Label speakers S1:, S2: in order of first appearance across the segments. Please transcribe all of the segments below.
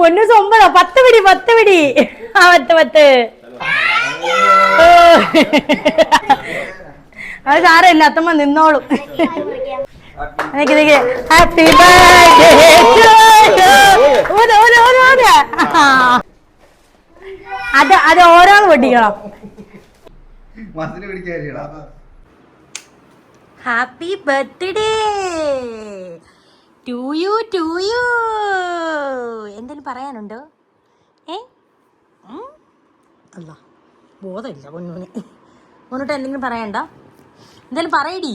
S1: പൊന്നൂസ് 9 10 പിടി 10 പിടി. ആ 10 അത് സാരമില്ല, അത്തമ്മ നിന്നോളും. ഹാപ്പി ബർത്ത്ഡേ അത് ഓരോന്ന് പൊട്ടിക്കണം. ഹാപ്പി ബർത്ത്ഡേ ടു യു എന്തെങ്കിലും പറയാനുണ്ടോ? അല്ല ബോധമില്ല പൊന്നൂന്. പൊന്നൂട്ട് എന്തെങ്കിലും പറയണ്ടോ? എന്തായാലും പറയടി.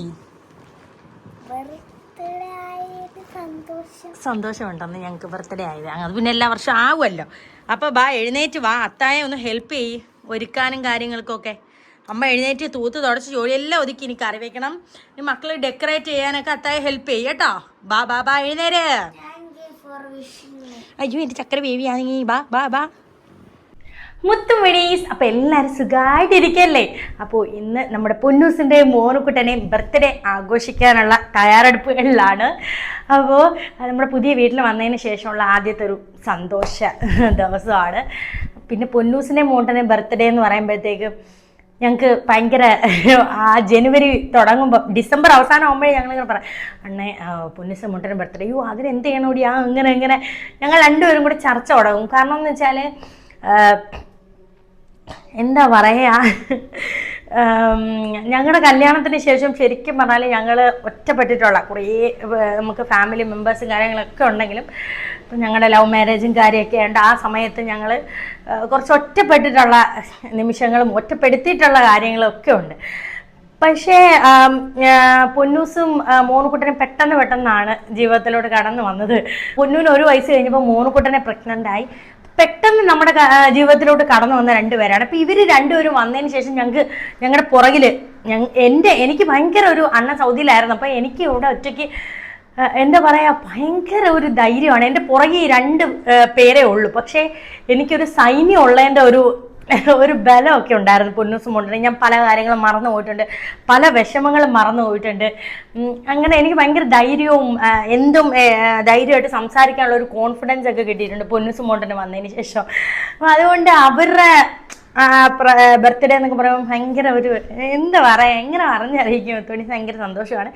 S1: സന്തോഷമുണ്ടെന്ന് ഞങ്ങൾക്ക് ബർത്ത്ഡേ ആയത്. അത് പിന്നെ എല്ലാ വർഷവും ആവുമല്ലോ. അപ്പോൾ ബാ എഴുന്നേറ്റ് വാ, അത്തായെ ഒന്ന് ഹെൽപ്പ് ചെയ്യ് ഒരുക്കാനും കാര്യങ്ങൾക്കൊക്കെ. അമ്മ എഴുന്നേറ്റ് തൂത്ത് തുടച്ച് ജോലിയെല്ലാം ഒതുക്കി ഇനി കറി വെക്കണം. ഈ മക്കൾ ഡെക്കറേറ്റ് ചെയ്യാനൊക്കെ അത്തായെ ഹെൽപ്പ് ചെയ്യ് കേട്ടോ. ബാ ബാ ബാ എഴുന്നേര്. അയ്യോ എൻ്റെ ചക്കര ബേബിയാണെങ്കിൽ ബാ ബാ ബാ മുത്തുമണീസ്. അപ്പോൾ എല്ലാവരും സുഖമായിട്ടിരിക്കല്ലേ? അപ്പോൾ ഇന്ന് നമ്മുടെ പൊന്നൂസിൻ്റെ മോനുക്കുട്ടനെയും ബർത്ത്ഡേ ആഘോഷിക്കാനുള്ള തയ്യാറെടുപ്പുകളിലാണ്. അപ്പോൾ നമ്മുടെ പുതിയ വീട്ടിൽ വന്നതിന് ശേഷമുള്ള ആദ്യത്തെ ഒരു സന്തോഷ ദിവസമാണ്. പിന്നെ പൊന്നൂസിൻ്റെ മോട്ടനെ ബർത്ത്ഡേ എന്ന് പറയുമ്പോഴത്തേക്ക് ഞങ്ങൾക്ക് ഭയങ്കര ആ ജനുവരി തുടങ്ങുമ്പോൾ ഡിസംബർ അവസാനം ആകുമ്പോഴേ ഞങ്ങളിങ്ങനെ പറയാം, അണ്ണേ പൊന്നൂസ് മോട്ടൻ്റെ ബർത്ത്ഡേ, അയ്യോ അതിനെന്ത് ചെയ്യണോടി, ആ ഇങ്ങനെ ഞങ്ങൾ രണ്ടുപേരും കൂടി ചർച്ച തുടങ്ങും. കാരണം എന്ന് വെച്ചാൽ എന്താ പറയുക, ഞങ്ങളുടെ കല്യാണത്തിന് ശേഷം ശരിക്കും പറഞ്ഞാൽ ഞങ്ങൾ ഒറ്റപ്പെട്ടിട്ടുള്ള കുറേ നമുക്ക് ഫാമിലി മെമ്പേഴ്സും കാര്യങ്ങളൊക്കെ ഉണ്ടെങ്കിലും ഇപ്പം ഞങ്ങളുടെ ലവ് മാരേജും കാര്യമൊക്കെ ഉണ്ട്. ആ സമയത്ത് ഞങ്ങൾ കുറച്ച് ഒറ്റപ്പെട്ടിട്ടുള്ള നിമിഷങ്ങളും ഒറ്റപ്പെടുത്തിയിട്ടുള്ള കാര്യങ്ങളും ഒക്കെ ഉണ്ട്. പക്ഷേ പൊന്നൂസും മോനുക്കുട്ടനും പെട്ടെന്നാണ് ജീവിതത്തിലോട്ട് കടന്നു വന്നത്. പൊന്നൂന് 1 വയസ്സ് കഴിഞ്ഞപ്പോൾ മോനുക്കുട്ടനെ പ്രഗ്നൻ്റായി. പെട്ടെന്ന് നമ്മുടെ ജീവിതത്തിലോട്ട് കടന്നു വന്ന 2 പേരാണ്. അപ്പോൾ ഇവർ 2 പേരും വന്നതിന് ശേഷം ഞങ്ങളുടെ പുറകിൽ എനിക്ക് ഭയങ്കര ഒരു അണ്ണൻ സൗദിയിലായിരുന്നു. അപ്പോൾ എനിക്ക് ഇവിടെ ഒറ്റയ്ക്ക് എന്താ പറയുക ഭയങ്കര ഒരു ധൈര്യമാണ്. എൻ്റെ പുറകിൽ 2 പേരേ ഉള്ളൂ. പക്ഷേ എനിക്കൊരു സൈന്യം ഉള്ളതിൻ്റെ ഒരു ബലമൊക്കെ ഉണ്ടായിരുന്നു പൊന്നൂസും മോണ്ടനെ. ഞാൻ പല കാര്യങ്ങളും മറന്നു പോയിട്ടുണ്ട്, പല വിഷമങ്ങളും മറന്നു പോയിട്ടുണ്ട്. അങ്ങനെ എനിക്ക് ഭയങ്കര ധൈര്യവും എന്തും ധൈര്യമായിട്ട് സംസാരിക്കാനുള്ള ഒരു കോൺഫിഡൻസ് ഒക്കെ കിട്ടിയിട്ടുണ്ട് പൊന്നൂസും മോണ്ടന് വന്നതിന് ശേഷം. അതുകൊണ്ട് അവരുടെ ബർത്ത്ഡേ എന്നൊക്കെ പറയുമ്പോൾ ഭയങ്കര ഒരു എന്താ പറയുക, എങ്ങനെ പറഞ്ഞറിയിക്കും, തുണി ഭയങ്കര സന്തോഷമാണ്.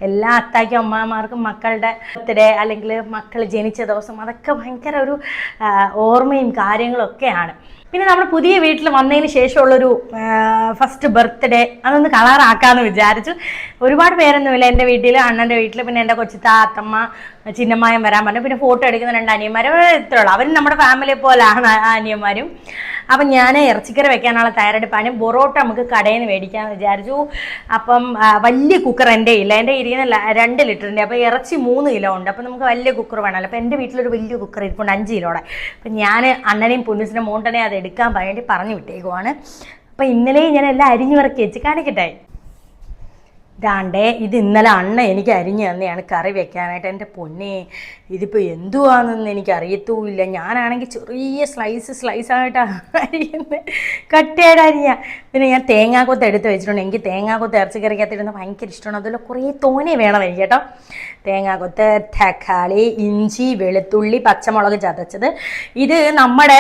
S1: എല്ലാ അത്താക്കും അമ്മമാർക്കും മക്കളുടെ ബർത്ത്ഡേ അല്ലെങ്കിൽ മക്കൾ ജനിച്ച ദിവസം അതൊക്കെ ഭയങ്കര ഒരു ഓർമ്മയും കാര്യങ്ങളൊക്കെയാണ്. പിന്നെ നമ്മൾ പുതിയ വീട്ടിൽ വന്നതിന് ശേഷമുള്ളൊരു ഫസ്റ്റ് ബർത്ത്ഡേ അതൊന്ന് കളറാക്കാമെന്ന് വിചാരിച്ചു. ഒരുപാട് പേരൊന്നുമില്ല എൻ്റെ വീട്ടിൽ, അണ്ണൻ്റെ വീട്ടിൽ, പിന്നെ എൻ്റെ കൊച്ചിത്ത അത്തമ്മ ചിന്നമ്മായും വരാൻ പറഞ്ഞു. പിന്നെ ഫോട്ടോ എടുക്കുന്ന 2 അനിയന്മാരും ഇത്രയുള്ളൂ. അവരും നമ്മുടെ ഫാമിലിയെ പോലാണ് ആ അനിയന്മാരും. അപ്പം ഞാൻ ഇറച്ചിക്കറി വെക്കാനുള്ള തയ്യാറെടുപ്പാണ്. പൊറോട്ട നമുക്ക് കടയിൽ നിന്ന് മേടിക്കാമെന്ന് വിചാരിച്ചു. അപ്പം വലിയ കുക്കർ എൻ്റെ ഇല്ല, എൻ്റെ ഇരിക്കുന്ന 2 ലിറ്ററിൻ്റെ. അപ്പോൾ ഇറച്ചി 3 കിലോ ഉണ്ട്. അപ്പോൾ നമുക്ക് വലിയ കുക്കർ വേണമല്ലോ. അപ്പോൾ എൻ്റെ വീട്ടിലൊരു വലിയ കുക്കർ ഇരിപ്പുണ്ട് 5 കിലോടെ. അപ്പം ഞാൻ അണ്ണനെയും പൊന്നൂസിൻ്റെ മോണ്ടനെയും അത് എടുക്കാൻ വേണ്ടി പറഞ്ഞു വിട്ടേക്കുവാണ്. അപ്പം ഇന്നലെയും ഞാൻ എല്ലാം അരിഞ്ഞു ഇറക്കി വെച്ച് കാണിക്കട്ടെ. ഇതാണ്ടേ, ഇത് ഇന്നലെ അണ്ണ എനിക്ക് അരിഞ്ഞ് തന്നെയാണ് കറി വെക്കാനായിട്ട്. എൻ്റെ പൊന്നെ, ഇതിപ്പോൾ എന്തുവാണെന്ന് എനിക്ക് അറിയത്തുമില്ല. ഞാനാണെങ്കിൽ ചെറിയ സ്ലൈസായിട്ടാണ് അരിയുന്നത്, കട്ടയായിട്ട് അരിഞ്ഞ. പിന്നെ ഞാൻ തേങ്ങാക്കൊത്ത് എടുത്ത് വെച്ചിട്ടുണ്ട്. എനിക്ക് തേങ്ങാക്കൊത്ത് ഇറച്ചിക്കറിക്കകത്തിരുന്ന് ഭയങ്കര ഇഷ്ടമാണ്. അതുപോലെ കുറേ തോനെ വേണം എനിക്ക് കേട്ടോ. തേങ്ങാക്കൊത്ത്, തക്കാളി, ഇഞ്ചി, വെളുത്തുള്ളി, പച്ചമുളക് ചതച്ചത്. ഇത് നമ്മുടെ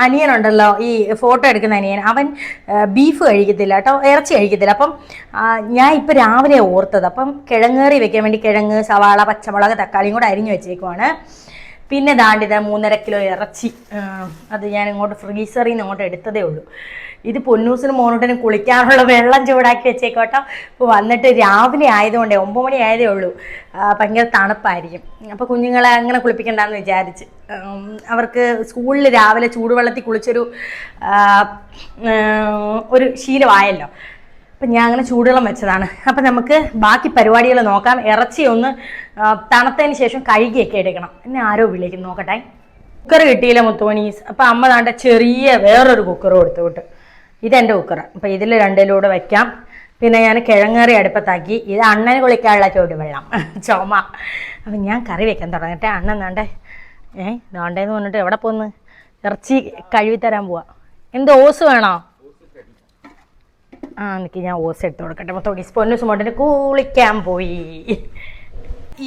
S1: അനിയനുണ്ടല്ലോ, ഈ ഫോട്ടോ എടുക്കുന്ന അനിയൻ, അവൻ ബീഫ് കഴിക്കത്തില്ല കേട്ടോ, ഇറച്ചി കഴിക്കത്തില്ല. അപ്പം ഞാൻ ഇപ്പം രാവിലെ ഓർത്തത്. അപ്പം കിഴങ്ങേറി വെക്കാൻ വേണ്ടി കിഴങ്ങ്, സവാള, പച്ചമുളക്, തക്കാളിയും കൂടെ അരിഞ്ഞു വെച്ചേക്കുവാണ്. പിന്നെ ദാണ്ടിത് 3.5 കിലോ ഇറച്ചി, അത് ഞാൻ ഇങ്ങോട്ട് ഫ്രീസറിൽ നിന്ന് അങ്ങോട്ട് എടുത്തതേ ഉള്ളൂ. ഇത് പൊന്നൂസിനും മോനൂട്ടനും കുളിക്കാനുള്ള വെള്ളം ചൂടാക്കി വെച്ചേക്കോട്ടോ. ഇപ്പോൾ വന്നിട്ട് രാവിലെ ആയതുകൊണ്ടേ 9 മണി ആയതേ ഉള്ളൂ, ഭയങ്കര തണുപ്പായിരിക്കും. അപ്പോൾ കുഞ്ഞുങ്ങളെ അങ്ങനെ കുളിപ്പിക്കണ്ടെന്ന് വിചാരിച്ച്, അവർക്ക് സ്കൂളിൽ രാവിലെ ചൂടുവെള്ളത്തിൽ കുളിച്ചൊരു ശീലമായല്ലോ. അപ്പം ഞാൻ അങ്ങനെ ചൂടുവെള്ളം വെച്ചതാണ്. അപ്പം നമുക്ക് ബാക്കി പരിപാടികൾ നോക്കാം. ഇറച്ചി ഒന്ന് തണുത്തതിന് ശേഷം കഴുകിയൊക്കെ എടുക്കണം. എന്നെ ആരോ വിളിക്കുന്നു, നോക്കട്ടെ. കുക്കർ കിട്ടിയില്ല മുത്തുമണീസ്. അപ്പം അമ്മ താണ്ട ചെറിയ വേറൊരു കുക്കർ കൊടുത്തു വിട്ട്. ഇതെൻ്റെ കുക്കർ. അപ്പം ഇതിൽ 2 വയ്ക്കാം. പിന്നെ ഞാൻ കിഴങ്ങേറി അടുപ്പത്താക്കി. ഇത് അണ്ണന് കുളിക്കാനുള്ള ചൂടുവെള്ളം, ചുമ. അപ്പം ഞാൻ കറി വെക്കാൻ തുടങ്ങട്ടെ. അണ്ണൻ താണ്ടേ ദാണ്ടേന്ന് പറഞ്ഞിട്ട് എവിടെ പോന്ന് ഇറച്ചി കഴുകിത്തരാൻ പോവാ. എന്ത് ഓസ് വേണോ? എനിക്ക് ഞാൻ ഓസ് എടുത്ത് കൊടുക്കട്ടെ. മൊത്തം പൊന്നൂസ് മോണ്ടിന് കുളിക്കാൻ പോയി.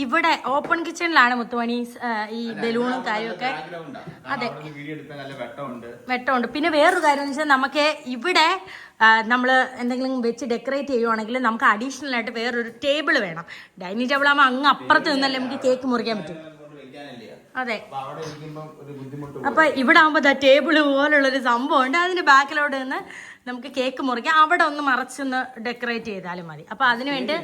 S1: ഇവിടെ ഓപ്പൺ കിച്ചണിലാണ് മുത്തുമണി ഈ ബലൂണും കാര്യമൊക്കെ. അതെ, വെട്ടമുണ്ട്. പിന്നെ വേറൊരു കാര്യം എന്ന് വെച്ചാൽ നമുക്ക് ഇവിടെ നമ്മൾ എന്തെങ്കിലും വെച്ച് ഡെക്കറേറ്റ് ചെയ്യുവാണെങ്കിൽ നമുക്ക് അഡീഷണൽ ആയിട്ട് വേറൊരു ടേബിൾ വേണം. ഡൈനിങ് ടേബിൾ ആകുമ്പോൾ അങ്ങ് അപ്പുറത്ത് നിന്നല്ലേ നമുക്ക് കേക്ക് മുറിക്കാൻ പറ്റും. അതെ, അപ്പൊ ഇവിടെ ആകുമ്പോൾ ടേബിൾ പോലുള്ളൊരു സംഭവം ഉണ്ട്. അതിന്റെ ബാക്കിലോട്ട് നിന്ന് നമുക്ക് കേക്ക് മുറിക്കാം. അവിടെ ഒന്ന് മറച്ചൊന്ന് ഡെക്കറേറ്റ് ചെയ്താലും മതി. അപ്പൊ അതിനുവേണ്ടി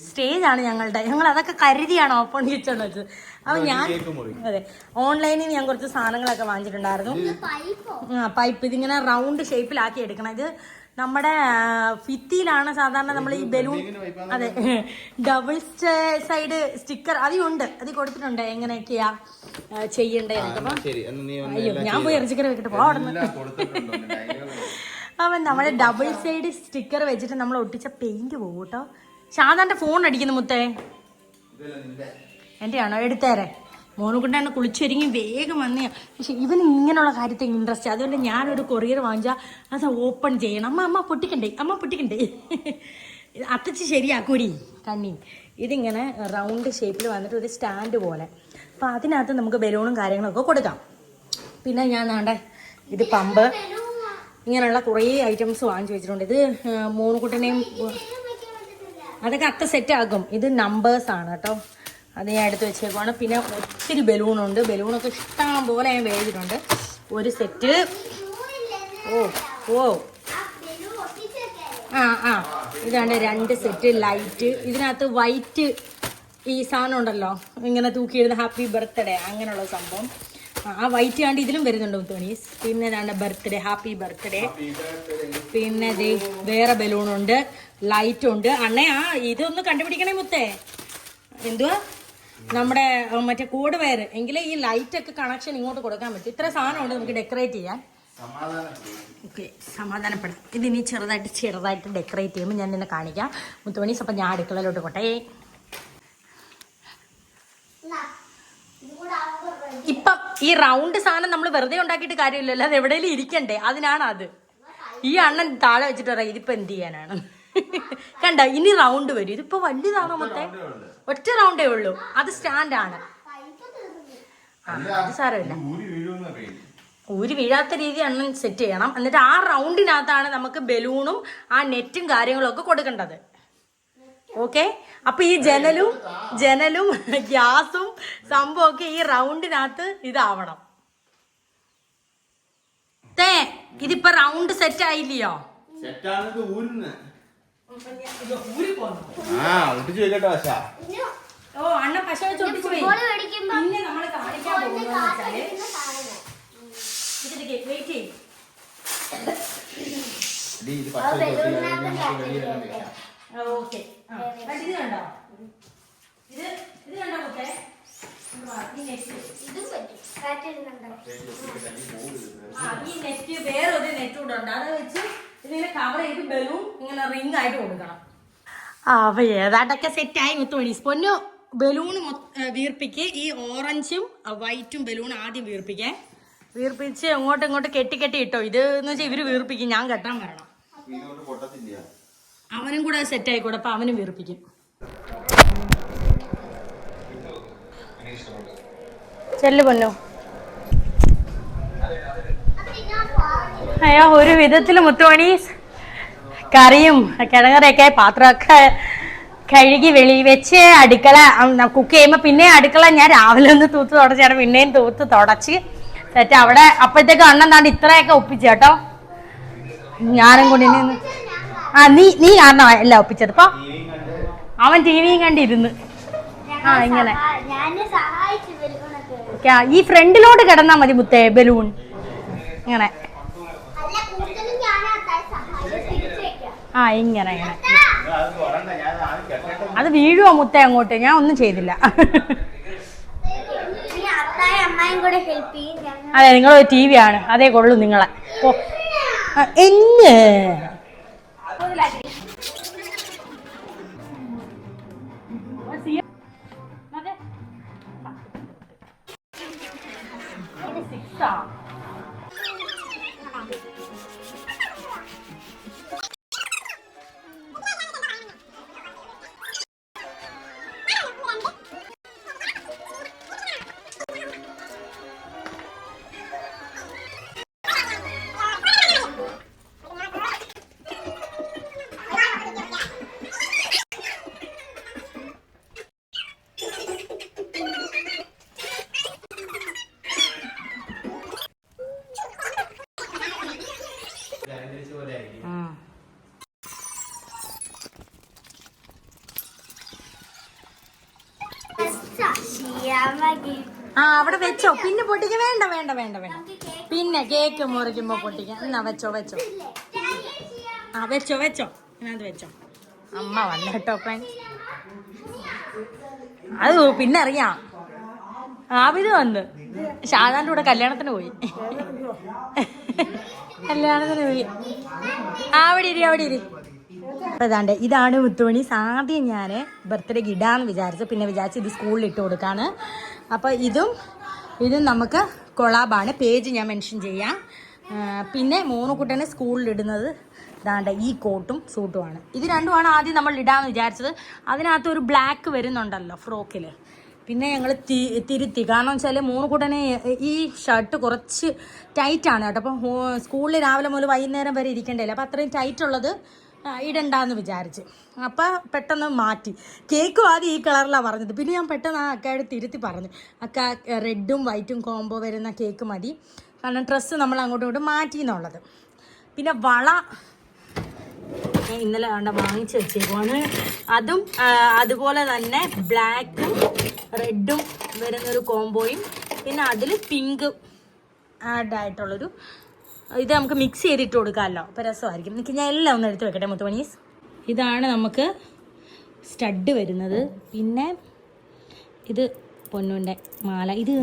S1: സ്റ്റേജാണ് ഞങ്ങൾ അതൊക്കെ കരുതിയാണ് ഓപ്പൺ കിച്ചൺ വെച്ചത്. അപ്പൊ ഞാൻ അതെ ഓൺലൈനിൽ ഞാൻ കുറച്ച് സാധനങ്ങളൊക്കെ വാങ്ങിച്ചിട്ടുണ്ടായിരുന്നു. പൈപ്പ് ഇതിങ്ങനെ റൗണ്ട് ഷേപ്പിലാക്കി എടുക്കണം. ഇത് നമ്മുടെ ഭിത്തിയിലാണ് സാധാരണ നമ്മൾ ഈ ബലൂൺ. അതെ, ഡബിൾ സൈഡ് സ്റ്റിക്കർ അതിലുണ്ട്, അത് കൊടുത്തിട്ടുണ്ട് എങ്ങനെയൊക്കെയാ ചെയ്യണ്ടേന്നൊക്കെ. അപ്പൊ അയ്യോ, ഞാൻ പോയി ഇറച്ചിക്കറി വെക്കിട്ട് പോവാ. അവൻ നമ്മുടെ ഡബിൾ സൈഡ് സ്റ്റിക്കർ വെച്ചിട്ട് നമ്മൾ ഒട്ടിച്ച പെയിന്റ് പോകും കേട്ടോ. ഷാദാന്റെ ഫോൺ അടിക്കുന്നു മുത്തേ. എൻ്റെ ആണോ? എടുത്തേരെ. മോനുകൊണ്ടാണ് കുളിച്ചൊരുങ്ങി വേഗം വന്നേ. പക്ഷെ ഇവന് ഇങ്ങനെയുള്ള കാര്യത്തിൽ ഇൻട്രസ്റ്റ്. അതുകൊണ്ട് ഞാനൊരു കൊറിയർ വാങ്ങിച്ചാൽ അത് ഓപ്പൺ ചെയ്യണം. അമ്മ പൊട്ടിക്കണ്ടേ അത്തച്ച് ശരിയാക്കൂടി കണ്ണി. ഇതിങ്ങനെ റൗണ്ട് ഷേപ്പിൽ വന്നിട്ട് ഒരു സ്റ്റാൻഡ് പോലെ. അപ്പം അതിനകത്ത് നമുക്ക് ബലൂണും കാര്യങ്ങളൊക്കെ കൊടുക്കാം. പിന്നെ ഞാൻ നാണ്ടെ ഇത് പമ്പ് ഇങ്ങനെയുള്ള കുറേ ഐറ്റംസ് വാങ്ങിച്ചു വെച്ചിട്ടുണ്ട്. ഇത് മോനുകുട്ടനെയും അതൊക്കെ അത്ത സെറ്റ് ആക്കും. ഇത് നമ്പേഴ്സാണ് കേട്ടോ, അത് ഞാൻ എടുത്ത് വെച്ചേക്കുവാണ്. പിന്നെ ഒത്തിരി ബലൂണുണ്ട്. ബലൂണൊക്കെ ഇഷ്ടം പോലെ ഞാൻ വേദിച്ചിട്ടുണ്ട്. ഒരു സെറ്റ്. ഓ ഇതാണ് 2 സെറ്റ് ലൈറ്റ്. ഇതിനകത്ത് വൈറ്റ് ഈ സാധനം ഉണ്ടല്ലോ ഇങ്ങനെ തൂക്കിയിടുന്ന ഹാപ്പി ബർത്ത്ഡേ അങ്ങനെയുള്ള സംഭവം. ആ വൈറ്റ് കാണ്ട് ഇതിലും വരുന്നുണ്ട് മുത്തോണീസ്. പിന്നെ ഇതാണ് ബർത്ത്ഡേ, ഹാപ്പി ബർത്ത്ഡേ. പിന്നെ വേറെ ബലൂണുണ്ട്, ലൈറ്റുണ്ട്. അണ്ണേ ഇതൊന്ന് കണ്ടുപിടിക്കണേ മുത്തേ. എന്തുവാ നമ്മുടെ മറ്റേ കോഡ് വയർ. എങ്കിലേ ഈ ലൈറ്റൊക്കെ കണക്ഷൻ ഇങ്ങോട്ട് കൊടുക്കാൻ പറ്റും. ഇത്ര സാധനമുണ്ട് നമുക്ക് ഡെക്കറേറ്റ് ചെയ്യാൻ. ഓക്കെ, സമാധാനപ്പെടാം. ഇതിനി ചെറുതായിട്ട് ഡെക്കറേറ്റ് ചെയ്യുമ്പോൾ ഞാൻ നിന്നെ കാണിക്കാം മുത്തോണീസ്. അപ്പം ഞാൻ അടുക്കളയിലോട്ട് പോട്ടെ. ഇപ്പം ഈ റൗണ്ട് സാധനം നമ്മൾ വെറുതെ ഉണ്ടാക്കിയിട്ട് കാര്യമില്ലല്ലോ, അത് എവിടെയെങ്കിലും ഇരിക്കണ്ടേ, അതിനാണ് അത്. ഈ അണ്ണൻ താഴെ വെച്ചിട്ട് പറയാം ഇതിപ്പോ എന്ത് ചെയ്യാനാണ്. കണ്ട, ഇനി റൗണ്ട് വരും. ഇതിപ്പോ വലുതാണോ മൊത്തം? ഒറ്റ റൗണ്ടേ ഉള്ളൂ, അത് സ്റ്റാൻഡാണ്. അത് സാരമില്ല, ഊരി വീഴാത്ത രീതി അണ്ണൻ സെറ്റ് ചെയ്യണം. എന്നിട്ട് ആ റൗണ്ടിനകത്താണ് നമുക്ക് ബലൂണും ആ നെറ്റും കാര്യങ്ങളും ഒക്കെ കൊടുക്കേണ്ടത്. ഓക്കെ, അപ്പൊ ഈ ജനലും ഗ്യാസും സംഭവമൊക്കെ ഈ റൗണ്ടിനകത്ത് ഇതാവണം. ഇതിപ്പോ റൗണ്ട് സെറ്റ് ആയില്ലയോ? ഓ അണ്ണ പശ വെച്ച് ഒട്ടിച്ചു പോയി. പിന്നെ നമ്മള് കാണിക്കാൻ പോകുന്നത് വെച്ചാല് വെയിറ്റ് ചെയ്യും. ഓക്കെ, ഇത് കണ്ടോ? ഇത് കണ്ടോ മുത്തേ? ഈ നെറ്റ് വേറൊരു നെറ്റ് കൂടെ ഉണ്ട്. അത് വെച്ച് ഇതിങ്ങനെ കവർ ചെയ്ത് ബലൂൺ ഇങ്ങനെ റിംഗ് ആയിട്ട് കൊടുക്കണം. അപ്പൊ ഏതാണ്ടൊക്കെ സെറ്റായി മുത്തുമണി. പൊന്നു ബലൂൺ വീർപ്പിക്ക്. ഈ ഓറഞ്ചും വൈറ്റും ബലൂൺ ആദ്യം വീർപ്പിച്ച് അങ്ങോട്ട് കെട്ടി ഇട്ടോ. ഇത് എന്ന് വെച്ചാൽ ഇവര് വീർപ്പിക്കും, ഞാൻ കെട്ടാൻ വരണം. അവനും കൂടെ സെറ്റ് ആയിക്കോട്ടെ, അപ്പൊ അവനും വീർപ്പിക്കും. ചെല്ലു പൊന്നു. അയ്യോ, ഒരു വിധത്തില് മുത്തുമണി കറിയും കിഴങ്ങറിയൊക്കെ പാത്രമൊക്കെ കഴുകി വെച്ച് അടുക്കള കുക്ക് ചെയ്യുമ്പോൾ പിന്നെ അടുക്കള ഞാൻ രാവിലെ ഒന്ന് തൂത്ത് തുടച്ചാണ്, പിന്നെയും തൂത്ത് തുടച്ച് സെറ്റ്. അവിടെ അപ്പോഴത്തേക്ക് അണ്ണൻ താണ്ട് ഇത്രയൊക്കെ ഒപ്പിച്ചു കേട്ടോ. ഞാനും കൂടി നീ കാരണം എല്ലാം ഒപ്പിച്ചത്. ഇപ്പൊ അവൻ ടിവിയും കണ്ടിരുന്ന് ഇങ്ങനെ ഈ ഫ്രണ്ടിലോട്ട് കിടന്നാ മതി മുത്തേ ബലൂൺ ഇങ്ങനെ. ഇങ്ങനെ അത് വീഴുവോ മുത്തേ അങ്ങോട്ട്? ഞാൻ ഒന്നും ചെയ്തില്ല. അതെ, നിങ്ങൾ TV ആണ്, അതേ കൊള്ളു നിങ്ങളെ. എങ്ങ ആ അവിടെ വെച്ചോ, പിന്നെ പൊട്ടിക്ക. വേണ്ട വേണ്ട വേണ്ട വേണ്ട, പിന്നെ കേക്ക് മുറിക്കുമ്പോ പൊട്ടിക്കാം. എന്നാ വെച്ചോ വെച്ചോ. ആ വെച്ചോ വെച്ചോ, അതിനകത്ത് വെച്ചോ. അമ്മ വന്ന കേട്ടോ ഫ്രണ്ട്സ്. അത് പിന്നെ അറിയാം, ആബിദ് വന്ന് ഷാജാന്റെ കൂടെ കല്യാണത്തിന് പോയി. കല്യാണത്തിന് പോയി. അവിടെ ഇരി അവിടെ ഇരി. അപ്പൊ ഏതാണ്ട് ഇതാണ് മുത്തുമണീസ്. ആദ്യം ഞാൻ ബർത്ത്ഡേക്ക് ഇടാന്ന് വിചാരിച്ചു, പിന്നെ വിചാരിച്ചു ഇത് സ്കൂളിൽ ഇട്ട് കൊടുക്കാന്ന്. അപ്പൊ ഇതും നമുക്ക് കൊളാബാണ്. പേജ് ഞാൻ മെൻഷൻ ചെയ്യാം. പിന്നെ മോനുകുട്ടനെ സ്കൂളിൽ ഇടുന്നത് ഇതാണ്ട് ഈ കോട്ടും സൂട്ടുമാണ്. ഇത് രണ്ടുമാണ് ആദ്യം നമ്മൾ ഇടാന്ന് വിചാരിച്ചത്. അതിനകത്ത് ഒരു ബ്ലാക്ക് വരുന്നുണ്ടല്ലോ ഫ്രോക്കിൽ. പിന്നെ ഞങ്ങൾ തിരുത്തി. കാരണം വെച്ചാൽ മോനുകുട്ടനെ ഈ ഷർട്ട് കുറച്ച് ടൈറ്റാണ് കേട്ടോ. അപ്പം സ്കൂളിൽ രാവിലെ മുതൽ വൈകുന്നേരം വരെ ഇരിക്കണ്ടല്ലോ. അപ്പം അത്രയും ടൈറ്റ് ഉള്ളത് ഇടണ്ടെന്ന് വിചാരിച്ച്. അപ്പം പെട്ടെന്ന് മാറ്റി. കേക്കും ആദ്യം ഈ കളറിലാണ് പറഞ്ഞത്. പിന്നെ ഞാൻ പെട്ടെന്ന് ആ അക്കയുടെ തിരുത്തി പറഞ്ഞു, അക്ക റെഡും വൈറ്റും കോംബോ വരുന്ന കേക്ക് മതി, കാരണം ഡ്രസ്സ് നമ്മൾ അങ്ങോട്ടും ഇങ്ങോട്ടും മാറ്റി എന്നുള്ളത്. പിന്നെ വള ഇന്നലെ കണ്ട വാങ്ങിച്ച് വെച്ചേക്കുവാണ്. അതും അതുപോലെ തന്നെ ബ്ലാക്കും റെഡും വരുന്നൊരു കോംബോയും, പിന്നെ അതിൽ പിങ്ക് ആഡായിട്ടുള്ളൊരു ഇത് നമുക്ക് മിക്സ് ചെയ്തിട്ട് കൊടുക്കാമല്ലോ. അപ്പോൾ രസമായിരിക്കും. എനിക്ക് ഞാൻ എല്ലാം ഒന്ന് എടുത്ത് വെക്കട്ടെ മുത്തുമണീസ്. ഇതാണ് നമുക്ക് സ്റ്റഡ് വരുന്നത്. പിന്നെ ഇത് പൊന്നുവിൻ്റെ മാല. ഇത്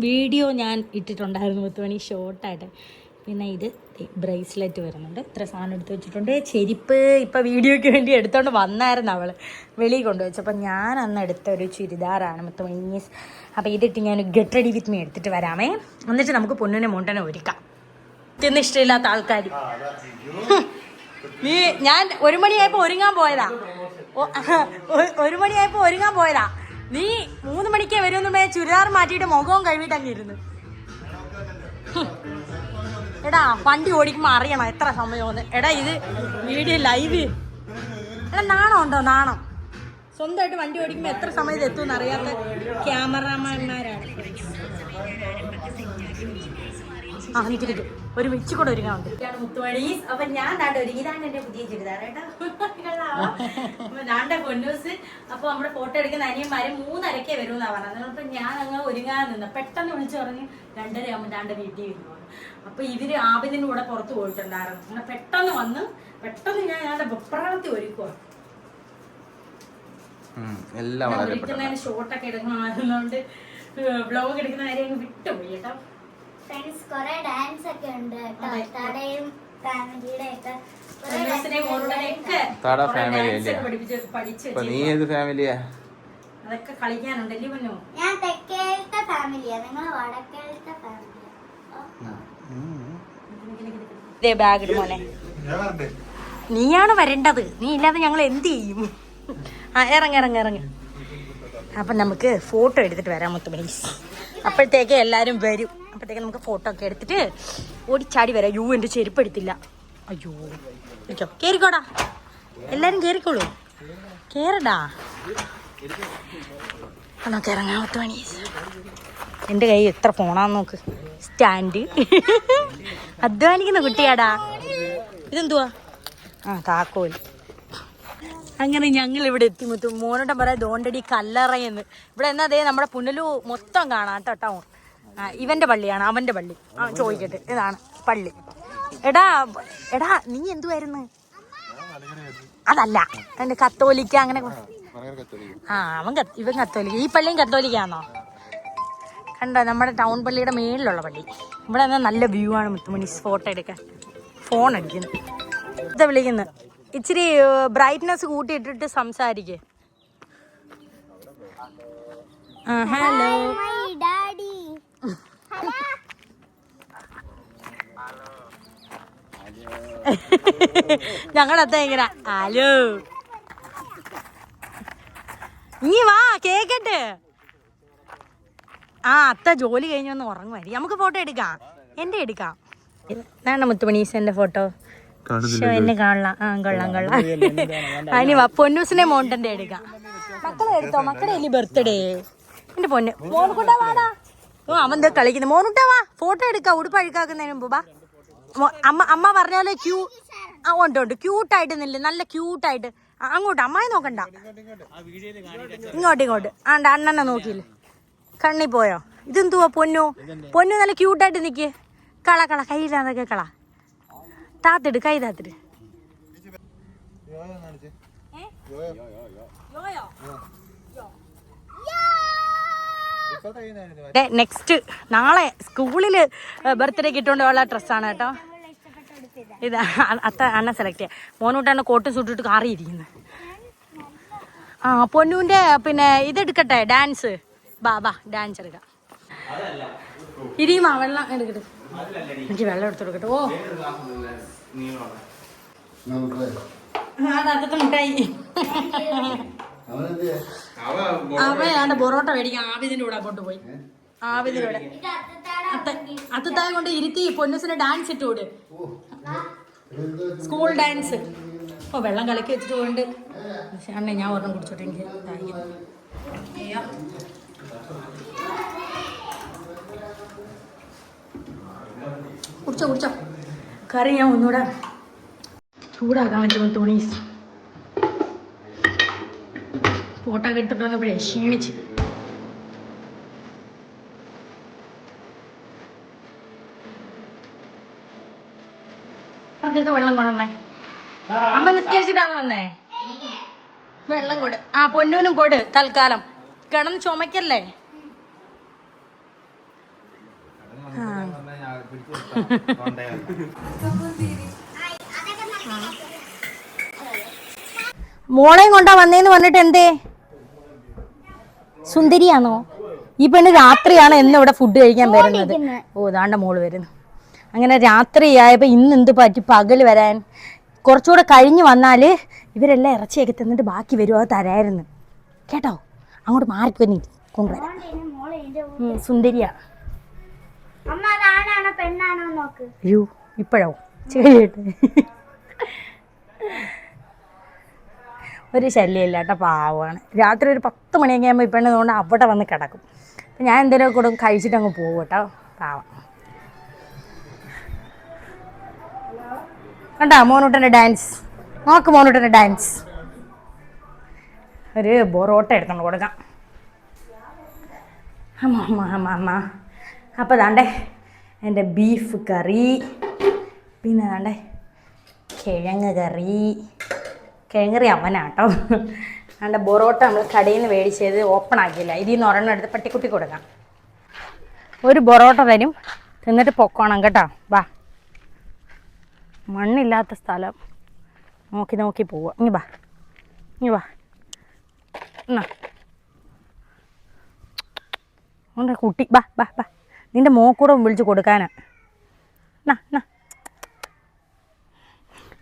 S1: വീഡിയോ ഞാൻ ഇട്ടിട്ടുണ്ടായിരുന്നു മുത്തുമണി ഷോർട്ടായിട്ട്. പിന്നെ ഇത് ബ്രേസ്ലെറ്റ് വരുന്നുണ്ട്. ഇത്ര സാധനം എടുത്ത് വെച്ചിട്ടുണ്ട്. ചെരുപ്പ് ഇപ്പം വീഡിയോയ്ക്ക് വേണ്ടി എടുത്തോണ്ട് വന്നായിരുന്നു അവൾ, വെളിയിൽ കൊണ്ടുവച്ചപ്പോൾ. ഞാൻ അന്ന് എടുത്ത ഒരു ചുരിദാറാണ് മുത്തുമണീസ്. അപ്പോൾ ഇതിട്ട് ഞാൻ ഗെറ്റ് റെഡി വിത്ത് മീ എടുത്തിട്ട് വരാമേ. എന്നിട്ട് നമുക്ക് പൊന്നിനെ മോണ്ടനെ ഒരുക്കാം. ഇതൊന്നും ഇഷ്ടമില്ലാത്ത ആൾക്കാർ. ഞാൻ 1 മണിയായപ്പോൾ ഒരുങ്ങാൻ പോയതാ. 1 മണിയായപ്പോൾ ഒരുങ്ങാൻ പോയതാ. നീ 3 മണിക്കേ വരുമെന്ന് ചുരിദാർ മാറ്റിയിട്ട് മുഖവും കഴുകിയിട്ട് അങ്ങ് ഇരുന്ന്. എടാ വണ്ടി ഓടിക്കുമ്പോൾ അറിയണം എത്ര സമയമെന്ന്. എടാ ഇത് വീഡിയോ ലൈവ്. എടാ നാണം ഉണ്ടോ? നാണം. സ്വന്തമായിട്ട് വണ്ടി ഓടിക്കുമ്പോൾ എത്ര സമയത്ത് എത്തുമെന്ന് അറിയാത്ത ക്യാമറാമാന്മാരാണ്. ആ നിൽക്കും ഒരു മിച്ചി കൂടെ ഒരുങ്ങാറുണ്ട്. മുത്തുമണീസ്. അപ്പൊ ഞാൻ ദാണ്ട ഒരുങ്ങി. ഇതാണ് എന്റെ പുതിയ ചുരിദാർ കേട്ടോ. ദാണ്ട പൊന്നൂസ്. അപ്പൊ നമ്മുടെ ഫോട്ടോ എടുക്കുന്ന അനിയന്മാര് 3:30 വരുമെന്നാ പറഞ്ഞത്. അപ്പൊ ഞാൻ അങ്ങ് ഒരുങ്ങാൻ നിന്ന്. പെട്ടെന്ന് വിളിച്ചു പറഞ്ഞ് 2:30 ആകുമ്പോൾ ദാണ്ട വീട്ടിൽ വരുന്നു. അപ്പൊ ഇവര് ആബിദിന്റെ കൂടെ പുറത്ത് പോയിട്ടുണ്ടായിരുന്നു. അങ്ങനെ പെട്ടെന്ന് വന്ന് പെട്ടെന്ന് ഞാൻ ഞങ്ങളുടെ വെപ്രാളത്തിൽ ഒരുക്കുവാ. ഒരിക്കുന്നതിന് ഷോട്ടൊക്കെ എടുക്കണമായിരുന്നോണ്ട് ബ്ലോഗ് എടുക്കുന്ന കാര്യം അങ്ങ് വിട്ടുപോയി കേട്ടോ.
S2: ഡാൻസ് ഒക്കെ ഉണ്ട്.
S1: അതൊക്കെ കളിക്കാനുണ്ടല്ലേ പൊന്നു.
S2: ഞാൻ തെക്കേലത്തെ ഫാമിലിയാ, നിങ്ങൾ വടക്കേലത്തെ ഫാമിലിയാ.
S1: ബാഗ് ഇട് മോനെ. നീയാണ് വരേണ്ടത്. നീ ഇല്ലാതെ ഞങ്ങൾ എന്ത് ചെയ്യും? ആ ഇറങ്ങി. അപ്പം നമുക്ക് ഫോട്ടോ എടുത്തിട്ട് വരാം മുത്തുമണീസ്. അപ്പോഴത്തേക്ക് എല്ലാവരും വരും. അപ്പോഴത്തേക്ക് നമുക്ക് ഫോട്ടോ ഒക്കെ എടുത്തിട്ട് ഓടിച്ചാടി വരാം. യൂ എൻ്റെ ചെരുപ്പ് എടുത്തില്ല. അയ്യോ ഇരിക്കോ. കയറിക്കോടാ, എല്ലാവരും കയറിക്കോളൂ. കയറടാ. നമുക്ക് ഇറങ്ങാം മുത്തുമണീസ്. എൻ്റെ കൈ എത്ര ഫോണാന്ന് നോക്ക്. സ്റ്റാൻഡ്. അധ്വാനിക്കുന്ന കുട്ടിയാടാ. ഇതെന്തുവാ? ആ താക്കോൽ. അങ്ങനെ ഞങ്ങൾ ഇവിടെ എത്തി. മോനോട്ടം പറയാം ദോണ്ടടി കല്ലറയെന്ന്. ഇവിടെ എന്നാ അതേ നമ്മുടെ പുനലു മൊത്തം കാണാം കേട്ടോ ടൗൺ. ഇവന്റെ പള്ളിയാണ്, അവന്റെ പള്ളി. ആ ചോദിക്കട്ടെ, ഇതാണ് പള്ളി. എടാ നീ എന്തുവായിരുന്നു? അതല്ല എന്റെ കത്തോലിക്ക അങ്ങനെ. ആ ഇവൻ കത്തോലിക്ക. ഈ പള്ളിയും കത്തോലിക്കാന്നോ? കണ്ടോ നമ്മുടെ ടൗൺ പള്ളിയുടെ മേളിലുള്ള പള്ളി. ഇവിടെ എന്നാൽ നല്ല വ്യൂ ആണ് മുത്തുമണീസ്. ഫോട്ടോ എടുക്കാൻ ഫോൺ അടിക്കുന്നു. ഇതാ വിളിക്കുന്നു. ഇച്ചിരി ബ്രൈറ്റ്നെസ് കൂട്ടിയിട്ടിട്ട് സംസാരിക്കേ. ഹലോ ഞങ്ങളത്ത ഇങ്ങനെ ഹലോ. നീ വാ കേക്കട്ടെ. ആ അത്ത ജോലി കഴിഞ്ഞൊന്ന് ഉറങ്ങുമായിരിക്കും. നമുക്ക് ഫോട്ടോ എടുക്കാം. എൻ്റെ എടുക്കാം. ഇതാണ് മുത്തുമണീസ് എൻ്റെ ഫോട്ടോ. എന്നെ കാണാം. ആ കൊള്ളാം. അതിന് വാ പൊന്നൂസിനെ മോണ്ടന്റെ എടുക്കാം. മക്കളെ എടുത്തോ. മക്കളെ ഇനി ബർത്ത്ഡേ. എന്റെ പൊന്ന് മോനുകുട്ടാ വാടാ. ഓ അവൻ എന്താ കളിക്കുന്നത്. മോനുട്ടാ വാ ഫോട്ടോ എടുക്കാം. ഉടുപ്പ് അഴുക്കാക്കുന്നതിന് മുമ്പ് വാ. അമ്മ പറഞ്ഞ പോലെ ഉണ്ട് ക്യൂട്ടായിട്ട് നില്ല. നല്ല ക്യൂട്ടായിട്ട്. അങ്ങോട്ട് അമ്മായി നോക്കണ്ട, ഇങ്ങോട്ട് ആണ്ട അണ്ണനെ നോക്കിയില്ലേ. കണ്ണി പോയോ? ഇതെന്തുവാ പൊന്നു? പൊന്നു നല്ല ക്യൂട്ടായിട്ട് നിക്ക്. കള കള കയ്യിലാതൊക്കെ കള. താത്തിട്, കൈ താത്തിട്. നെക്സ്റ്റ് നാളെ സ്കൂളില് ബർത്ത്ഡേക്ക് ഇട്ടുകൊണ്ട് ഉള്ള ഡ്രസ്സാണ് കേട്ടോ. ഇത് അണ്ണ സെലക്ട് ചെയ്യാം. മോനൂട്ടാണ് കോട്ടും സൂട്ടിട്ട് കാറിയിരിക്കുന്നത്. ആ പൊന്നൂന്റെ പിന്നെ ഇതെടുക്കട്ടെ, ഡാൻസ്. ബാ ബാ ഡാൻസ് എടുക്കാം. ഇരിയുമാ വെള്ളം എടുക്കട്ടെ. എനിക്ക് വെള്ളം എടുത്തു കൊടുക്കട്ടെ. ഓ അതത്തെ മുട്ടായി. അവയാണ്ട് പൊറോട്ട മേടിക്കാൻ ആവിദിന്റെ കൂടെ അങ്ങോട്ട് പോയി. ആവിദിന്റെ കൂടെ അത്തത്തായം കൊണ്ട് ഇരുത്തി പൊന്നൂസിന് ഡാൻസ് ഇട്ട് കൂടെ. School dance. ഓ വെള്ളം കലക്കി വെച്ചിട്ട് പോയിണ്ട്. അണ്ണേ ഞാൻ ഒരെണ്ണം കുടിച്ചോട്ടെ. എനിക്ക് കുടിച്ചോ കുടിച്ചോ. കറി ഞാൻ ഒന്നുകൂടെ ചൂടാക്കാൻ പറ്റുമോ? തുണി ഫോട്ടോ ഒക്കെ എടുത്തിട്ട് വന്നപ്പോഴേ ക്ഷീണിച്ച്. അതിലത്തെ വെള്ളം കൊണ്ടേ അമ്മ നിസ്കരിച്ചിട്ടാണ് വന്നേ. വെള്ളം കൊട്. ആ പൊന്നൂനും കൊട്. തൽക്കാലം കിടന്ന് ചുമക്കല്ലേ. മോളെയും കൊണ്ടാ വന്നേന്ന് പറഞ്ഞിട്ട് എന്തേ? സുന്ദരിയാണോ ഈ പെണ്ണ്? രാത്രിയാണ് എന്നും ഇവിടെ ഫുഡ് കഴിക്കാൻ വരുന്നത്. ഓ ദാണ്ട മോള് വരുന്നു. അങ്ങനെ രാത്രിയായപ്പോൾ ഇന്ന് എന്ത് പറ്റി പകൽ വരാൻ? കുറച്ചുകൂടെ കഴിഞ്ഞ് വന്നാൽ ഇവരെല്ലാം ഇറച്ചിയൊക്കെ തിന്നിട്ട് ബാക്കി വരുമോ? അത് തരായിരുന്നു കേട്ടോ. അങ്ങോട്ട് മാറിക്ക് വന്നി കൊണ്ടുവരാം. സുന്ദരിയാ. അയ്യോ ഇപ്പോഴോ ചെയ്യട്ടെ. ഒരു ശല്യമില്ല കേട്ടോ, പാവമാണ്. രാത്രി ഒരു 10 മണിയൊക്കെ ആകുമ്പോൾ ഈ പെണ്ണ് കൊണ്ട് അവിടെ വന്ന് കിടക്കും. അപ്പം ഞാൻ എന്തെങ്കിലും കൂടെ കഴിച്ചിട്ട് അങ്ങ് പോകും കേട്ടോ. പാവം കണ്ടാ മോനൂട്ടൻ്റെ ഡാൻസ്. നോക്ക് മോനൂട്ടൻ്റെ ഡാൻസ്. ഒരു പൊറോട്ട എടുത്തോണ്ട് കൊടുക്കാം. അമ്മ അപ്പോൾ ദാണ്ടേ എൻ്റെ ബീഫ് കറി, പിന്നെ ദാണ്ടേ കിഴങ്ങ് കറി. കിഴങ്ങ് കറി അവനാട്ടോ. ദാണ്ട പൊറോട്ട നമ്മൾ കടയിൽ നിന്ന് മേടിച്ചത് ഓപ്പൺ ആക്കിയില്ല. ഇതിൽ നിന്ന് ഒരെണ്ണം എടുത്ത് പട്ടിക്കുട്ടി കൊടുക്കാം. ഒരു പൊറോട്ട തരും, തിന്നിട്ട് പൊക്കോണം കേട്ടോ. വാ, മണ്ണില്ലാത്ത സ്ഥലം നോക്കി നോക്കി പോവുക. ഇനി വാ ഇനി വാ. എന്നാ ഉണ്ട് കുട്ടി. ബാ ബാ ബാ. നിൻ്റെ മോക്കൂടെ വിളിച്ച് കൊടുക്കാനാ. എന്നാ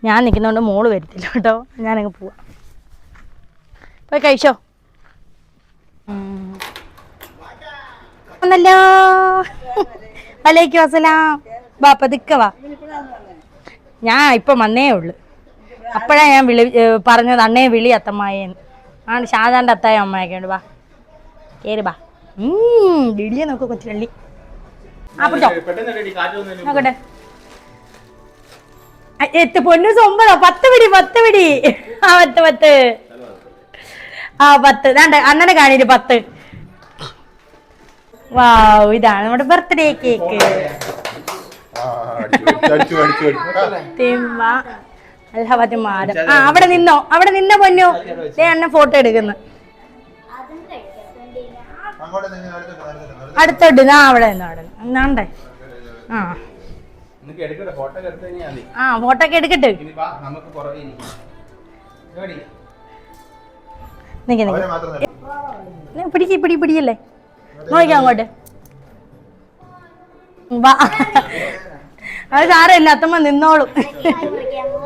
S1: ഞാൻ നിൽക്കുന്നതുകൊണ്ട് മോള് വരത്തില്ല കേട്ടോ. ഞാനങ്ങ് പോവാം. പോയി കഴിച്ചോ. ഒന്നല്ലോ വലൈക്കും അസ്സലാം. ബാ പതുക്കെ വാ. ഞാൻ ഇപ്പം വന്നേ ഉള്ളു. അപ്പോഴാണ് ഞാൻ പറഞ്ഞത് അണ്ണേ വിളി അത്തമ്മായേന്ന്. ആണ് ഷാജാൻ്റെ അത്തായ അമ്മയൊക്കെ ഉണ്ട്. വാ കയറി ബാ. ഇടിയെ നോക്കൂ കൊച്ചുള്ളി. ആ പിടിച്ചോ നോക്കട്ടെ. പൊന്നു 9 10 പിടി 10 പിടി. ആ 10 ആ 10 വേണ്ട അണ്ണനെ കാണിട്ട് 10. വാവ്, ഇതാണ് നമ്മുടെ ബർത്ത്ഡേ കേക്ക്. ആ അവിടെ നിന്നോ, അവിടെ നിന്ന പൊന്നു. അണ്ണൻ ഫോട്ടോ എടുക്കുന്നു. അടുത്തോട്ട് അവിടെ നിന്നോണ്ടേ. ആ ഫോട്ടോ ഒക്കെ എടുക്കട്ടെ. പിടിയല്ലേ നോക്കാം അങ്ങോട്ട്. വാ, അത് സാരമില്ല, അത്തമ്മ നിന്നോളും.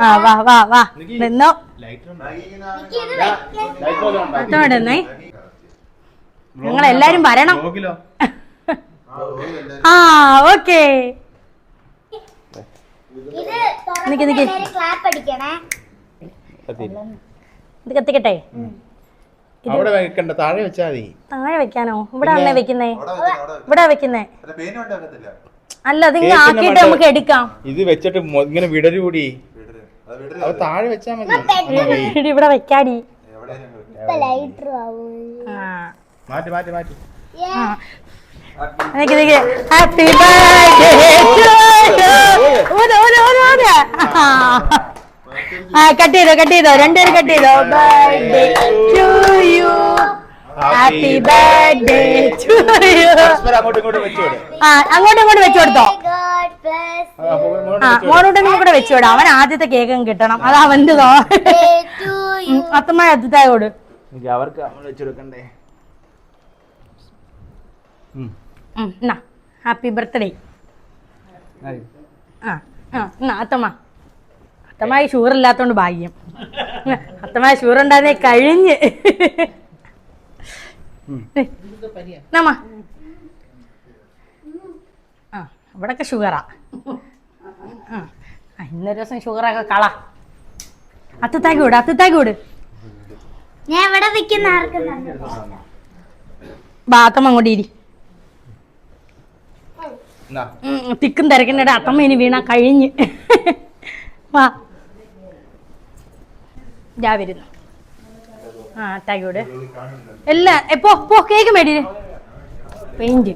S1: ആ വാ വാ വാ നിന്നോ. അത്തോടെന്നേ നിങ്ങളെല്ലാരും വരണം. ആ ഓക്കേ. ഇത് കത്തിക്കട്ടെ. താഴെ വെക്കാനോ? ഇവിടെ അല്ലേ വെക്കുന്നേ? ഇവിടെ വെക്കുന്നേ അല്ല, അത് ഇങ്ങനെ ആക്കിയിട്ട് നമുക്ക് എടുക്കാം. ഇത് വെച്ചിട്ട് ഇങ്ങനെ വിടരുകൂടി താഴെ വെച്ചാ മതി. ഇവിടെ വെക്കാടി. ഹാപ്പി ബർത്ത്ഡേ കട്ട് ചെയ്തോ രണ്ടുപേരും കട്ട് ചെയ്തോ. Birthday to you, happy birthday to you. അങ്ങോട്ടും ഇങ്ങോട്ടും വെച്ചു കൊടുത്തോ. മോനോട്ടനും കൂടെ വെച്ചു വിടാം. അവൻ ആദ്യത്തെ കേക്കും കിട്ടണം, അത് അവൻ്റെതോ. അത്തമ്മ അദ്യത്തായോട്
S3: അവർക്ക് വെച്ചു കൊടുക്കണ്ടേ.
S1: Happy birthday. അത്തമായി ഷുഗർ ഇല്ലാത്തോണ്ട് ഭാഗ്യം. അത്തമായി ഷുഗർ ഉണ്ടായിരുന്നേ കഴിഞ്ഞ്. ഇവിടൊക്കെ ഷുഗറാ. ഇന്നൊരു ദിവസം ഷുഗറൊക്കെ കള. അത്തത്താക്കി വിട്.
S2: ഞാൻ ഇവിടെ വെക്കുന്ന
S1: അത്തമ്മ അങ്ങോട്ട് ഇരി. തിക്കും തിരക്കിനിടെ അത്തമ്മ ഇനി വീണ കഴിഞ്ഞ്. വാ ഞാൻ വരുന്നു. അത്താക്കിയോട് എല്ലാ പോ കേക്ക് മേടി. പെയിന്റ്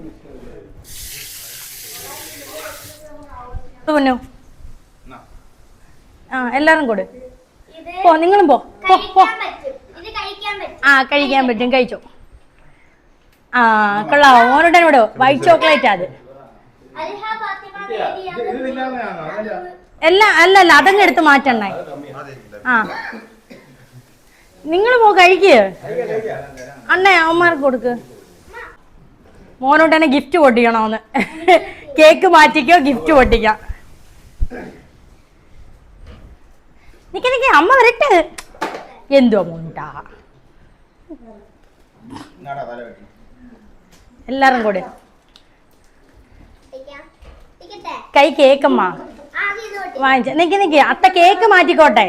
S1: പൊന്നു. എല്ലാരും കൂടെ പോ. നിങ്ങളും പോ. കഴിക്കാൻ പറ്റും. കഴിച്ചോ. കൊള്ളാവോ? മോനോടെ വിടോ. വൈറ്റ് ചോക്ലേറ്റ് അത്. അല്ല അതങ്ങ് എടുത്ത് മാറ്റണ്ടേ. നിങ്ങൾ പോ കഴിക്ക്. അണ്ണേ അവന്മാർക്ക് കൊടുക്ക്. മോനോട്ട് തന്നെ ഗിഫ്റ്റ് പൊട്ടിക്കണോന്ന്. കേക്ക് മാറ്റിക്കോ, ഗിഫ്റ്റ് പൊട്ടിക്കാം. നിക്ക് അമ്മ വരട്ടെ. എന്തുവാ മോനൂട്ടാ. എല്ലാരും കൂടെ കൈ കേക്കമ്മ വാങ്ങിച്ച. നിക്ക് അത്ത കേക്ക് മാറ്റിക്കോട്ടെ.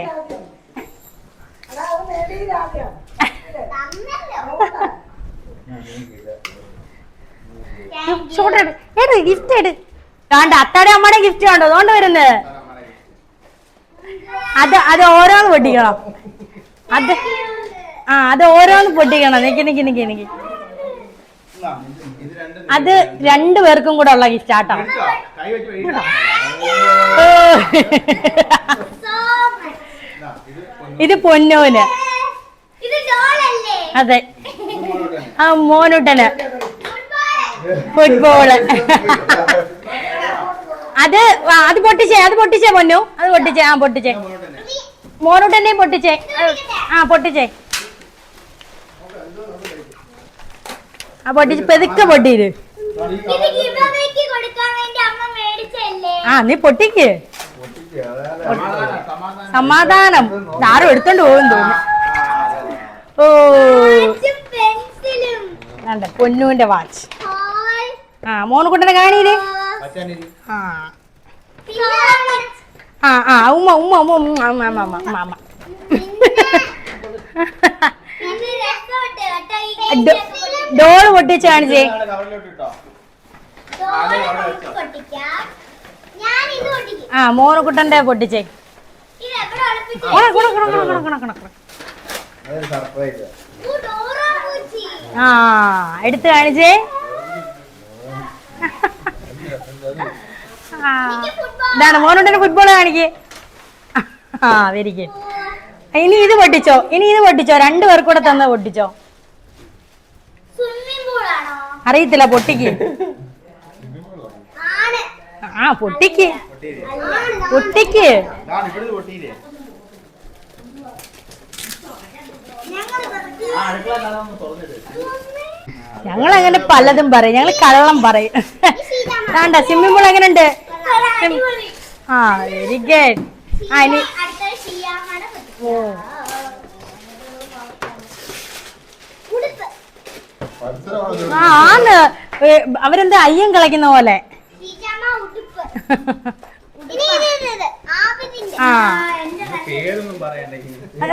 S1: ഗിഫ്റ്റ് എടു. വേണ്ട, അത്താടെ അമ്മയുടെ ഗിഫ്റ്റ് വേണ്ടോ? അതുകൊണ്ട് വരുന്നത്. അത് ഓരോന്ന് പൊട്ടിക്കണം. അത് ഓരോന്ന് പൊട്ടിക്കണം. നിക്ക് അത് രണ്ടുപേർക്കും കൂടെ ഉള്ള ഗിഫ്റ്റ് ആട്ടോ. ഇത് പൊന്നോന്. അതെ, മോനൂട്ടന് ഫുട്ബോള്. അത് പൊട്ടിച്ചേ പൊന്നു. അത് പൊട്ടിച്ചേ. മോനൂട്ടനെ പൊട്ടിച്ചേ. പൊട്ടിച്ച് പെതുക്കെ പൊട്ടിയിര്. നീ പൊട്ടിക്ക്. സമാധാനം. ആരും എടുത്തോണ്ട് പോകും തോന്നുന്നു. പൊന്നുവിന്റെ വാച്ച്. മോനുകുട്ടനെ കാണീര്. ഉമ്മ ഡോള് പൊട്ടിച്ച് കാണിച്ചേ. മോനുകുട്ടന്റെ പൊട്ടിച്ചേ. എടുത്ത് കാണിച്ചേ. ഇതാണ് മോനുട്ടന്റെ ഫുട്ബോൾ കാണിക്കേ. Very good. ഇനി ഇത് പൊട്ടിച്ചോ. രണ്ടുപേർക്കൂടെ തന്നെ പൊട്ടിച്ചോ. അറിയത്തില്ല, പൊട്ടിക്ക്. പൊട്ടിക്ക്. ഞങ്ങൾ അങ്ങനെ പലതും പറയും. ഞങ്ങൾ കള്ളം പറയും. വേണ്ട, സ്വിമ്മിംഗ് പൂൾ എങ്ങനെയുണ്ട്? Very good. ഇനി അവരെന്താ അയ്യം കളിക്കുന്ന പോലെ.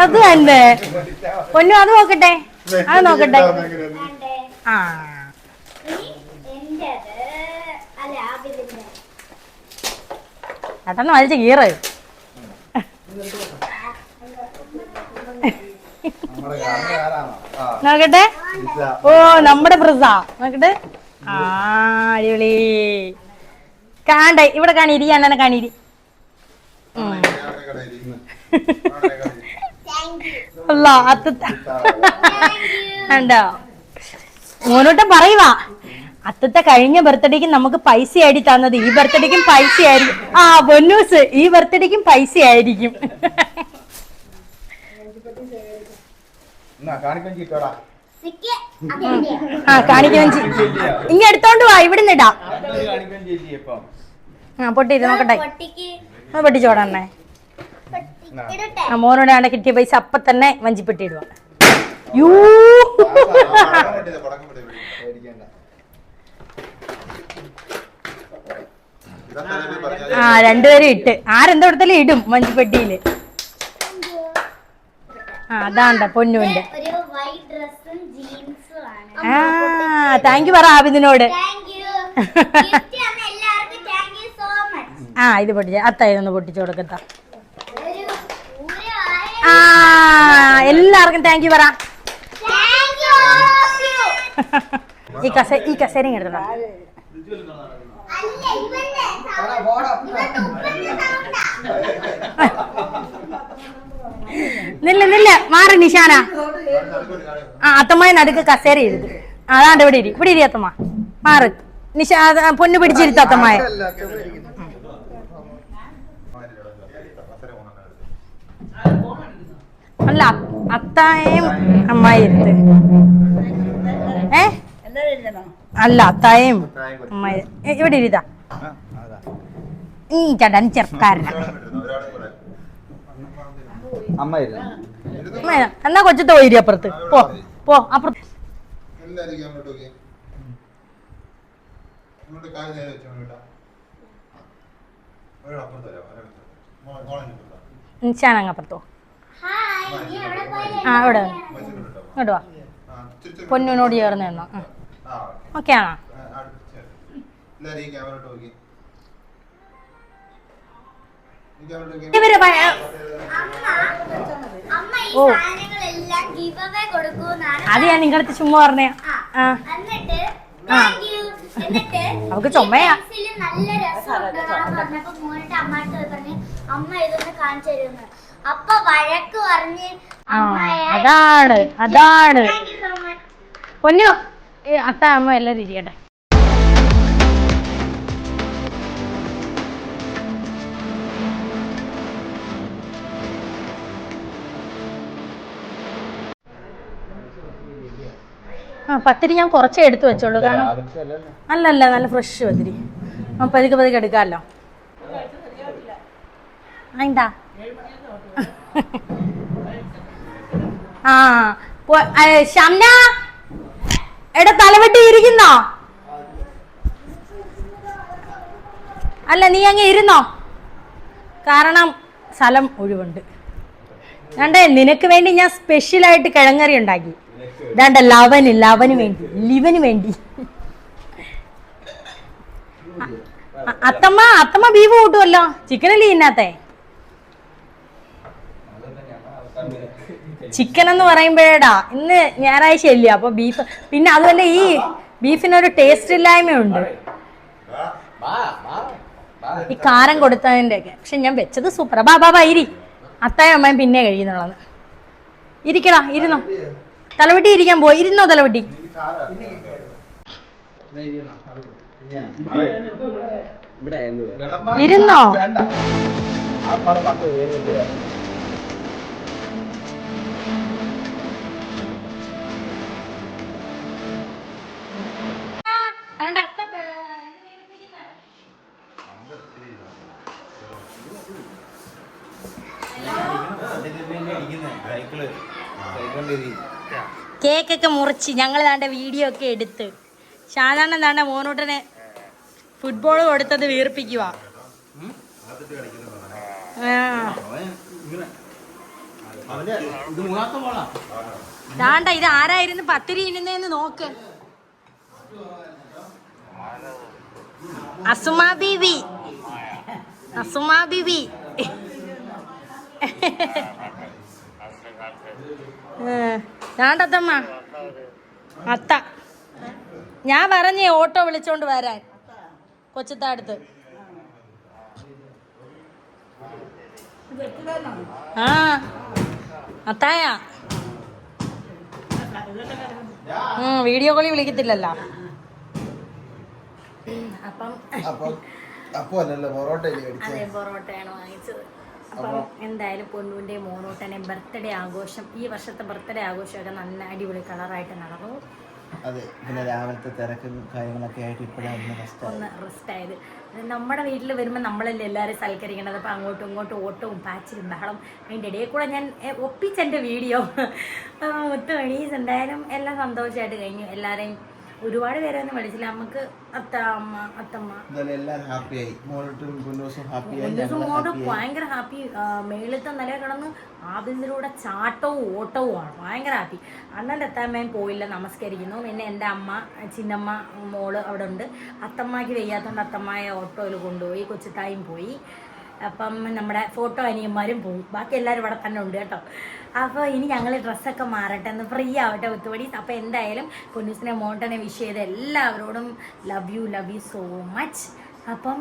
S1: അത് തന്നെ പൊന്നു. അത് നോക്കട്ടെ. പെട്ടെന്ന് വലിച്ച് കീറ്. നോക്കട്ടെ. ഓ, നമ്മുടെ ബ്രിസ നോക്കട്ടെ. ആ അടിപൊളി. കാണ്ട ഇവിടെ കാണിരി, അണ്ണനെ കാണിരി. അല്ല ഉണ്ടോ മോനോട്ട് പറയുവാ, അത്തത്തെ കഴിഞ്ഞ ബർത്ത്ഡേക്ക് നമുക്ക് പൈസ ആയിട്ട് തന്നത് ഈ ബർത്ത്ഡേക്കും പൈസ ആയിരിക്കും. ആ ബൊന്നൂസ് ഈ ബർത്ത്ഡേക്കും പൈസ ആയിരിക്കും. ആ കാണിക്കാൻ ഇങ്ങ എടുത്തോണ്ട് വാ, ഇവിടുന്ന് ഇടാം. ആ പൊട്ടിട്ട് നോക്കട്ടെ, പൊട്ടിച്ചോടണ്ണേ. ആ മോനോട് ആടെ കിട്ടിയ പൈസ അപ്പൊ തന്നെ വഞ്ചിപ്പെട്ടി ഇടുക. യൂ ആ രണ്ടുപേരും ഇട്ട്, ആരെന്താ കൊടുത്താലും ഇടും വഞ്ചിപ്പെട്ടിയില്. ആ അതാണ്ട പൊന്നുണ്ട്. ആ താങ്ക് യു പറ ആബിദിനോട്. ആ ഇത് പൊട്ടിച്ച അത്ത, ഇതൊന്ന് പൊട്ടിച്ചു കൊടുക്കത്ത. ആ എല്ലാവർക്കും താങ്ക് യു പറ. ഈ കസേരയും എടുത്തോ. നില്ല മാറി നിശാന. ആ അത്തമ്മ നടുക്ക് കസേര ഇരുത്. അതാണ്ട് ഇവിടെ ഇരി, ഇവിടെ ഇരി അത്തമ്മ. മാറ് നിശാ, പൊന്നു പിടിച്ചിരുത്ത അത്തമ്മയെ. അല്ല അത്തായും അമ്മായി ഇരുത്ത്. അല്ല അത്തായും അമ്മായി ഇവിടെ ഇരുതാ. ഈ ചടൻ ചെറുക്കാരന എന്നാ കൊച്ചത്തെ പോയിരി അപ്പുറത്ത്. പോ പോ അപ്പുറത്ത്. നിശാനങ്ങപ്പുറത്തോ. ആ ഇവിടെ ഇങ്ങോട്ട് വാ, പൊന്നിനോട് ചേർന്ന് നിന്നോ. ഓക്കെ ആണോ? ഓ അത് ഞാൻ നിങ്ങളടുത്ത് ചുമ്മാ പറഞ്ഞേ. അവക്ക് ചുമയാ. അതാണ് അതാണ് പൊന്നു. അത്ത അമ്മ എല്ലാരും ഇരിക്കട്ടെ. ആ പത്തിരി ഞാൻ കുറച്ചേ എടുത്തു വെച്ചോളൂ, കാരണം അല്ലല്ല നല്ല ഫ്രഷ് പത്തിരി. പതുക്കെ പതുക്കെ എടുക്കാമല്ലോ. എന്താ ആ ഷംന എടാ തലവെട്ടി ഇരിക്കുന്നോ? അല്ല നീ അങ്ങ് ഇരുന്നോ, കാരണം സ്ഥലം ഒഴിവുണ്ട്. വേണ്ടേ നിനക്ക് വേണ്ടി ഞാൻ സ്പെഷ്യലായിട്ട് കിഴങ്ങറി ഉണ്ടാക്കി. ഇതാണ്ട ലവന് വേണ്ടി അത്തമ്മ ബീഫ് കൂട്ടുമല്ലോ, ചിക്കനല്ലേ ഇന്നത്തെ. ചിക്കൻ എന്ന് പറയുമ്പോഴേടാ ഇന്ന് ഞായറാഴ്ച അല്ലേ, അപ്പൊ ബീഫ്. പിന്നെ അതുമല്ല ഈ ബീഫിനൊരു ടേസ്റ്റ് ഇല്ലായ്മയുണ്ട് ഈ കാരം കൊടുത്തതിൻ്റെ ഒക്കെ. പക്ഷെ ഞാൻ വെച്ചത് സൂപ്പറാ. ബാബാ ഇരി, അത്തായും അമ്മയും പിന്നെ കഴിയുന്നുള്ളത്. ഇരിക്കടാ, ഇരുന്നോ. തലവെട്ടി ഇരിക്കാൻ പോയി, ഇരുന്നോ തലവെട്ടി. ഇരുന്നോ. കേക്കൊക്കെ മുറിച്ച് ഞങ്ങൾ താണ്ട വീഡിയോ ഒക്കെ എടുത്ത് സാധാരണ താണ്ട മോനൂട്ടന് ഫുട്ബോൾ കൊടുത്തത് വീർപ്പിക്കുക. താണ്ട ഇത് ആരായിരുന്നു പത്തിരി ഇരുന്നേന്ന് നോക്ക്. അസുമാ ബീവി താണ്ടത്തമ്മ അത്ത ഞാൻ പറഞ്ഞേ ഓട്ടോ വിളിച്ചോണ്ട് വരാൻ കൊച്ചത്താടുത്ത്. ആ അത്തായ വീഡിയോ കോളി വിളിക്കത്തില്ലല്ലോ. അപ്പം അതെ പൊറോട്ടയാണ് വാങ്ങിച്ചത്. അപ്പം എന്തായാലും പൊന്നൂൻ്റെ മോനോട്ടനെ ബർത്ത്ഡേ ആഘോഷം, ഈ വർഷത്തെ ബർത്ത്ഡേ ആഘോഷമൊക്കെ നല്ല അടിപൊളി കളറായിട്ട് നടന്നു.
S3: അതെ, പിന്നെ രാവിലത്തെ തിരക്കും കാര്യങ്ങളൊക്കെ ആയിട്ട് ഇപ്പോഴാണ്
S1: ഒന്ന് റെസ്റ്റ് ആയത്. നമ്മുടെ വീട്ടിൽ വരുമ്പോൾ നമ്മളല്ലേ എല്ലാവരും സൽക്കരിക്കേണ്ടത്. അപ്പം അങ്ങോട്ടും ഇങ്ങോട്ടും ഓട്ടവും പാച്ചിലും ബഹളം, അതിൻ്റെ ഇടയിൽ കൂടെ ഞാൻ ഒപ്പിച്ചെൻ്റെ വീഡിയോ ഒത്തുമണീസ്. എന്തായാലും എല്ലാം സന്തോഷമായിട്ട് കഴിഞ്ഞു. എല്ലാവരെയും ഒരുപാട് പേരൊന്നും വിളിച്ചില്ല. നമുക്ക് അത്തമ്മ ഭയങ്കര ഹാപ്പി. മേളിലത്തെ നില കിടന്ന് ആദ്യത്തിലൂടെ ചാട്ടവും ഓട്ടവുമാണ്, ഭയങ്കര ഹാപ്പി. അണ്ണൻ്റെ അത്തമ്മയും പോയില്ല, നമസ്കരിക്കുന്നു. പിന്നെ എൻ്റെ അമ്മ ചിന്നമ്മ മോള് അവിടെ ഉണ്ട്. അത്തമ്മയ്ക്ക് വയ്യാത്തതുകൊണ്ട് അത്തമ്മയെ ഓട്ടോയിൽ കൊണ്ടുപോയി. കൊച്ചുത്തായും പോയി. അപ്പം നമ്മുടെ ഫോട്ടോ അനിയന്മാരും പോയി. ബാക്കി എല്ലാവരും ഇവിടെ തന്നെ ഉണ്ട് കേട്ടോ. അപ്പോൾ ഇനി ഞങ്ങൾ ഡ്രസ്സൊക്കെ മാറട്ടെ, ഒന്ന് ഫ്രീ ആവട്ടെ ഒത്തുപടി. അപ്പോൾ എന്തായാലും പൊന്നൂസിനെ മോണ്ടനെ വിഷ് ചെയ്ത് എല്ലാവരോടും ലവ് യു സോ മച്ച്. അപ്പം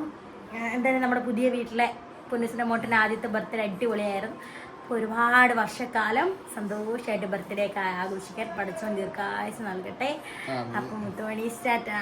S1: എന്തായാലും നമ്മുടെ പുതിയ വീട്ടിലെ പൊന്നൂസിൻ്റെ മോട്ടൻ്റെ ആദ്യത്തെ ബർത്ത്ഡേ അടിപൊളിയായിരുന്നു. അപ്പോൾ ഒരുപാട് വർഷക്കാലം സന്തോഷമായിട്ട് ബർത്ത്ഡേ ഒക്കെ ആഘോഷിക്കാൻ പഠിച്ചോണ്ട് ദീർഘായുസ് നൽകട്ടെ. അപ്പം മുത്തുമണി സ്റ്റാറ്റാ.